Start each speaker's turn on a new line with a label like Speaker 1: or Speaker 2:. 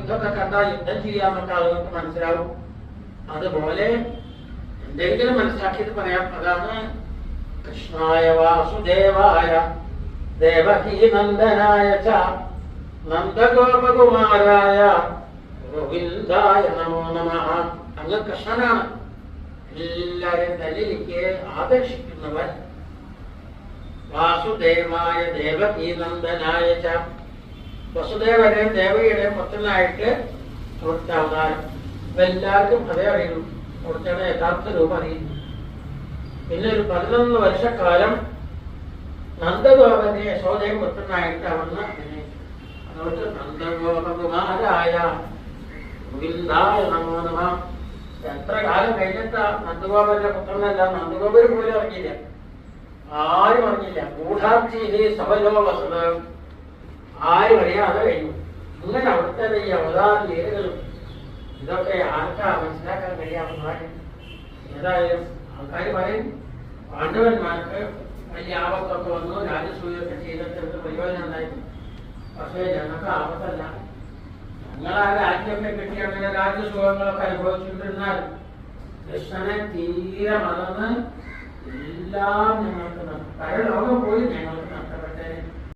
Speaker 1: യുദ്ധമൊക്കെ കണ്ടാൽ യുദ്ധം ചെയ്യാന്നൊക്കെ ആളുകൾക്ക് മനസ്സിലാവും. അതുപോലെ എന്തെങ്കിലും മനസ്സിലാക്കിയത് പറയാം. അതാണ് കൃഷ്ണായ വാസുദേവായ ദേവകീ നന്ദനായ ച നന്ദഗോപകുമാരായ ഗോവിന്ദായ നമോ നമഃ. അങ്ങ് കൃഷ്ണനാണ്, എല്ലാവരെയും തല്ലിലേക്ക് ആകർഷിക്കുന്നവൻ. വാസുദേവായ ദേവകീ നന്ദനായ ച വസുദേവരെയും ദേവകിയുടെയും പുത്രനായിട്ട് അവിടുത്തെ അവതാരം. എല്ലാവർക്കും അതേ അറിയുന്നു, അവിടുത്തെ യഥാർത്ഥ രൂപം അറിയുന്നു. പിന്നെ ഒരു 11 വർഷക്കാലം നന്ദഗോപനെ യശോദയും പുത്രനായിട്ട് അവിടുന്ന് അഭിനയിച്ചു. അതുകൊണ്ട് നന്ദഗോപകുമാരായ ഗോവിന്ദായ നമോ നമഃ. എത്ര കാലം കഴിഞ്ഞിട്ട് നന്ദഗോപന്റെ പുത്രനല്ല, നന്ദഗോപര് പോലും അറിഞ്ഞില്ല, ആരും അറിഞ്ഞില്ല. ഗൂഢാർത്ഥിയിലെ സഭയോ വസത ആരും അറിയാതെ കഴിഞ്ഞു. ഇങ്ങനെ അവിടുത്തെ ഈ അവതാര ലീലകളും ഇതൊക്കെ ആർക്കാ മനസ്സിലാക്കാൻ കഴിയാവുന്നതാണ്. ഏതായാലും ആൾക്കാർ പറയും പാണ്ഡവന്മാർക്ക് വലിയ ആപത്തൊക്കെ വന്നു, രാജസൂയൊക്കെ ചെയ്തിട്ട് പ്രയോജനം ഉണ്ടായിരുന്നു. പക്ഷേ ഞങ്ങൾക്ക് ആപത്തല്ല. ഞങ്ങൾ ആ രാജ്യമൊക്കെ കിട്ടി അങ്ങനെ രാജസുഖങ്ങളൊക്കെ അനുഭവിച്ചുകൊണ്ടിരുന്നാൽ കൃഷ്ണനെ തീരെ മറന്ന് എല്ലാം ഞങ്ങൾക്ക് പരലോകം പോയി ഞങ്ങൾക്ക്